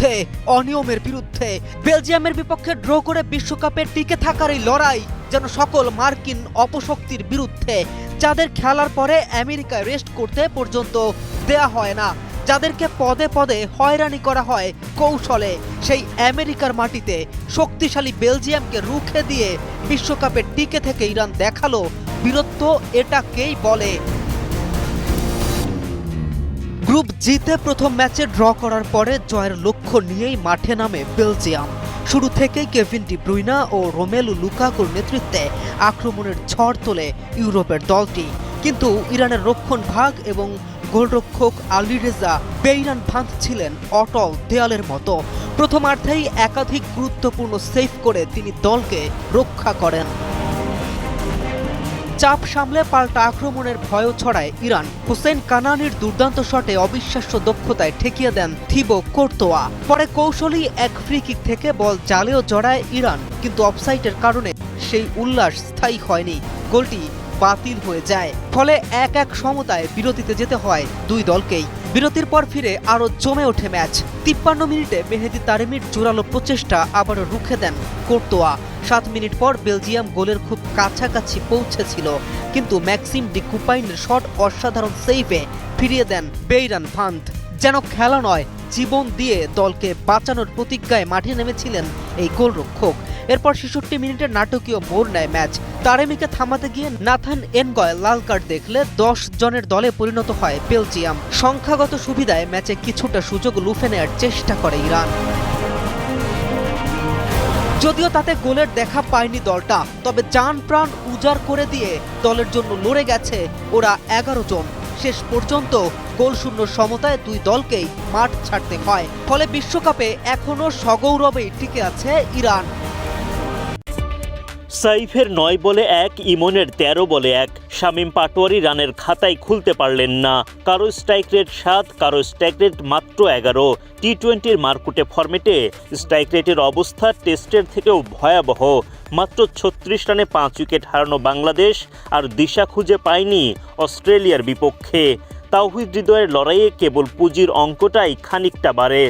বিরুদ্ধে, অনিয়মের বিরুদ্ধে। বেলজিয়ামের বিপক্ষে ড্র করে বিশ্বকাপে টিকে থাকার এই লড়াই যেন সকল মার্কিন অপশক্তির বিরুদ্ধে, যাদের খেলার পরে আমেরিকায় রেস্ট করতে পর্যন্ত দেয়া হয় না, যাদেরকে পদে পদে হয়রানি করা হয় কৌশলে, সেই আমেরিকার মাটিতে শক্তিশালী বেলজিয়ামকে রুখে দিয়ে বিশ্বকাপে টিকে থেকে ইরান দেখালো বীরত্ব এটাকেই বলে। গ্রুপ জিতে প্রথম ম্যাচে ড্র করার পরে জয়ের লক্ষ্য নিয়েই মাঠে নামে বেলজিয়াম। শুরু থেকেই কেভিন ডি ব্রুইনা ও রোমেলু লুকাকুর নেতৃত্বে আক্রমণের ঝড় তোলে ইউরোপের দলটি, কিন্তু ইরানের রক্ষণ ভাগ এবং গোলরক্ষক আলীরেজা বেইরান ভান্দ ছিলেন অটল দেয়ালের মতো। প্রথমার্ধেই একাধিক গুরুত্বপূর্ণ সেভ করে তিনি দলকে রক্ষা করেন। চাপ সামলে পাল্টা আক্রমণের ভয়ও ছড়ায় ইরান। হুসেইন কানানির দুর্দান্ত শটে অবিশ্বাস্য দক্ষতায় ঠেকিয়ে দেন থিবো কোর্তোয়া। পরে কৌশলী এক ফ্রি কিক থেকে বল জালেও জড়ায় ইরান, কিন্তু অফসাইডের কারণে সেই উল্লাস স্থায়ী হয়নি, গোলটি বাতিল হয়ে যায়। ফলে 1-1 সমতায় বিরতিতে যেতে হয় দুই দলকেই। বিরতির পর ফিরে আরও জমে ওঠে ম্যাচ। 53 মিনিটে মেহেদি তারেমির জোরালো প্রচেষ্টা আবারও রুখে দেন কোর্তোয়া। 7 মিনিট পর বেলজিয়াম গোলের খুব কাছাকাছি পৌঁছেছিল, কিন্তু ম্যাক্সিম ডি কুপাইনের শট অসাধারণ সেভে ফিরিয়ে দেন বেইরান ভান্দ। যেন খেলা নয়, জীবন দিয়ে দলকে বাঁচানোর প্রতিজ্ঞায় মাঠে নেমেছিলেন এই গোলরক্ষক। এরপর 66 মিনিটের নাটকীয় মোড় নেয় ম্যাচ। তারেমিকে থামাতে গিয়ে নাথান এনগয় লাল কার্ড দেখলে 10 জনের দলে পরিণত হয় বেলজিয়াম। সংখ্যাগত সুবিধায় ম্যাচে কিছুটা সুযোগ লুফে নেওয়ার চেষ্টা করে ইরান। যদিও তাতে গোলের দেখা পায়নি দলটা, তবে জান প্রাণ উজাড় করে দিয়ে দলের জন্য লড়ে গেছে ওরা 11 জন। শেষ পর্যন্ত গোলশূন্য সমতায় দুই দলকেই মাঠ ছাড়তে হয়। ফলে বিশ্বকাপে এখনো সগৌরবেই টিকে আছে ইরান। সাইফের 9 বলে 1, ইমনের 13 বলে 1। শামীম পাটোয়ারি রানের খাতায় খুলতে পারলেন না। কারো স্ট্রাইক রেট 7, কারো স্ট্রাইক রেট মাত্র 11। টি-20-র মারকুটে ফরম্যাটে স্ট্রাইক রেটের অবস্থা টেস্টের থেকেও ভয়াবহ। মাত্র 36 রানে 5 উইকেট হারানো বাংলাদেশ আর দিশা খুঁজে পায়নি অস্ট্রেলিয়ার বিপক্ষে। তাওহিদ হৃদয়ের লড়াইয়ে কেবল পুঁজির অঙ্কটাই খানিকটা বাড়ে।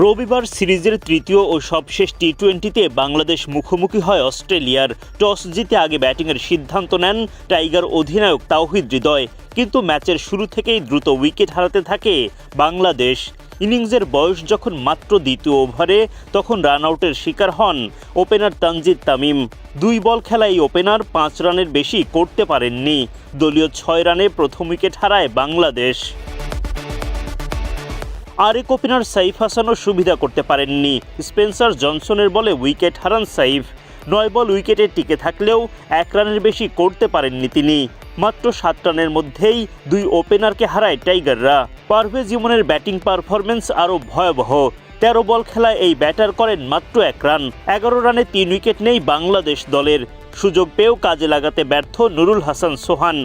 রবিবার সিরিজের তৃতীয় ও সবশেষ টি-20তে বাংলাদেশ মুখোমুখি হয় অস্ট্রেলিয়ার। টস জিতে আগে ব্যাটিংয়ের সিদ্ধান্ত নেন টাইগার অধিনায়ক তাওহিদ হৃদয়, কিন্তু ম্যাচের শুরু থেকেই দ্রুত উইকেট হারাতে থাকে বাংলাদেশ। ইনিংসের বয়স যখন মাত্র দ্বিতীয় ওভারে, তখন রান আউটের শিকার হন ওপেনার তানজিদ তামিম। 2 বল খেলায় ওপেনার 5 রানের বেশি করতে পারেননি। দলীয় 6 রানে প্রথম উইকেট হারায় বাংলাদেশ। আরেক ওপেনার সাইফ হাসানও সুবিধা করতে পারেননি। স্পেন্সার জনসনের বলে উইকেট হারান সাইফ। 9 বল উইকেটে টিকে থাকলেও 1 রানের বেশি করতে পারেননি তিনি। মাত্র 7 রানের মধ্যেই 2 ওপেনারকে হারায় টাইগাররা। পারভেজ ইমনের ব্যাটিং পারফরম্যান্স আরও ভয়াবহ। 13 বল খেলায় এই ব্যাটার করেন মাত্র 1 রান। 11 রানে 3 উইকেট নেই বাংলাদেশ দলের। সুযোগ পেয়েও কাজে লাগাতে ব্যর্থ নুরুল হাসান সোহান।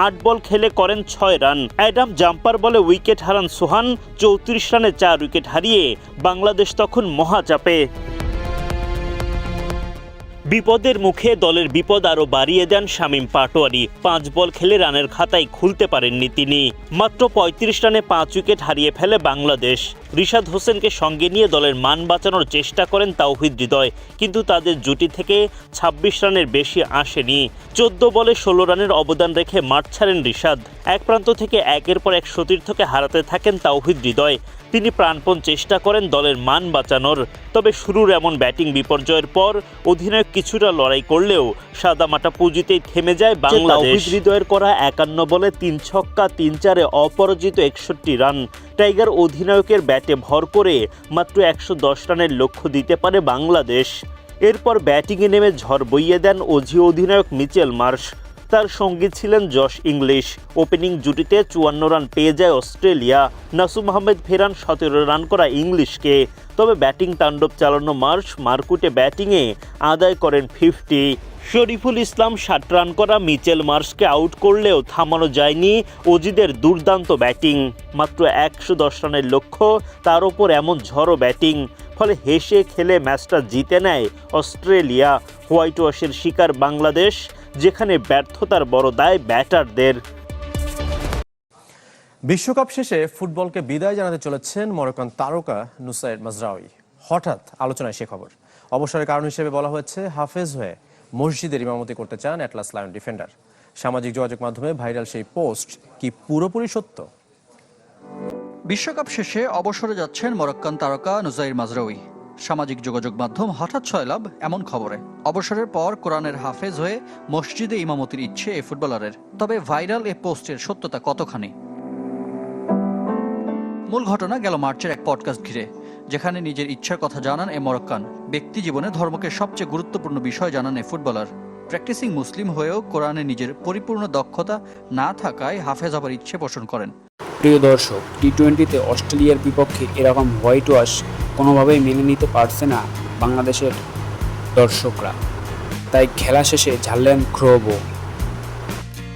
8 বল খেলে করেন 6 রান। অ্যাডাম জাম্পার বলে উইকেট হারান সোহান। 34 রানে 4 উইকেট হারিয়ে বাংলাদেশ তখন মহাচাপে। বিপদের মুখে দলের বিপদ আরও বাড়িয়ে দেন শামীম পাটোয়ারি। 5 বল খেলে রানের খাতায় খুলতে পারেননি তিনি। মাত্র 35 রানে 5 উইকেট হারিয়ে ফেলে বাংলাদেশ। রিশাদ হোসেনকে সঙ্গে নিয়ে দলের মান বাঁচানোর চেষ্টা করেন তাওহিদ হৃদয়, কিন্তু তাদের জুটি থেকে 26 রানের বেশি আসেনি। 14 বলে 16 রানের অবদান রেখে মাঠ ছাড়েন রিশাদ। এক প্রান্ত থেকে একের পর এক সতীর্থকে হারাতে থাকেন তাওহিদ হৃদয়। তিনি প্রাণপণ চেষ্টা করেন দলের মান বাঁচানোর, তবে শুরুর এমন ব্যাটিং বিপর্যয়ের পর অধিনায়ক কিছুটা লড়াই করলেও সাদামাটা পুঁজিতেই থেমে যায় বাংলাদেশ। তাওহিদ হৃদয়ের করা 51 বলে 3 ছক্কা 3 চারে অপরাজিত 61 রান। টাইগার অধিনায়কের ব্যাটে ভর করে মাত্র 110 রানের লক্ষ্য দিতে পারে বাংলাদেশ। এরপর ব্যাটিংয়ে নেমে ঝড় বইয়ে দেন অজি অধিনায়ক মিচেল মার্শ। তার সঙ্গী ছিলেন জশ ইংলিশ। ওপেনিং জুটিতে 54 রান পেয়ে যায় অস্ট্রেলিয়া। নাসুম আহমেদ ফেরান 17 রান করা ইংলিশকে। তবে ব্যাটিং তাণ্ডব চালানো মার্শ মারকুটে ব্যাটিংয়ে আদায় করেন 50। শরীফুল ইসলাম 60 রান করা মিচেল মার্শকে আউট করলেও থামানো যায়নি অজিদের দুর্দান্ত ব্যাটিং। মাত্র 110 রানের লক্ষ্য, তার ওপর এমন ঝড়ো ব্যাটিং। ফলে হেসে খেলে ম্যাচটা জিতে নেয় অস্ট্রেলিয়া। হোয়াইট ওয়াশের শিকার বাংলাদেশ, যেখানে ব্যর্থতার বড় দায় ব্যাটারদের। বিশ্বকাপ শেষে ফুটবলকে বিদায় জানাতে চলেছেন মরক্কান তারকা নুসাইর মাজরাউই। হঠাৎ আলোচনায় সে খবর। অবসরের কারণ হিসেবে বলা হয়েছে হাফেজ হয়ে মসজিদের ইমামতি করতে চান অ্যাটলাস লায়ন ডিফেন্ডার। সামাজিক যোগাযোগ মাধ্যমে ভাইরাল সেই পোস্ট কি পুরোপুরি সত্য? বিশ্বকাপ শেষে অবসরে যাচ্ছেন মরক্কান তারকা নুসাইর মাজরাউই। সামাজিক যোগাযোগ মাধ্যম হঠাৎ ছয়লাভ এমন খবরে। অবসরের পর কোরআনের হাফেজ হয়ে মসজিদে ইমামতির ইচ্ছে এই ফুটবলারের। তবে ভাইরাল এ পোস্টের সত্যতা কতখানি? মূল ঘটনা গেল মার্চের এক পডকাস্ট ঘিরে, যেখানে নিজের ইচ্ছার কথা জানান এ মরক্কান। ব্যক্তি জীবনে ধর্মকে সবচেয়ে গুরুত্বপূর্ণ বিষয় জানান এ ফুটবলার। প্র্যাকটিসিং মুসলিম হয়েও কোরআনে নিজের পরিপূর্ণ দক্ষতা না থাকায় হাফেজ হবার ইচ্ছে পোষণ করেন। প্রিয় দর্শক, টি-20তে অস্ট্রেলিয়ার বিপক্ষে এরকম হোয়াইট ওয়াশ কোনোভাবেই মেনে নিতে পারছে না বাংলাদেশের দর্শকরা। তাই খেলা শেষে ঝাড়লেন ক্ষোভও।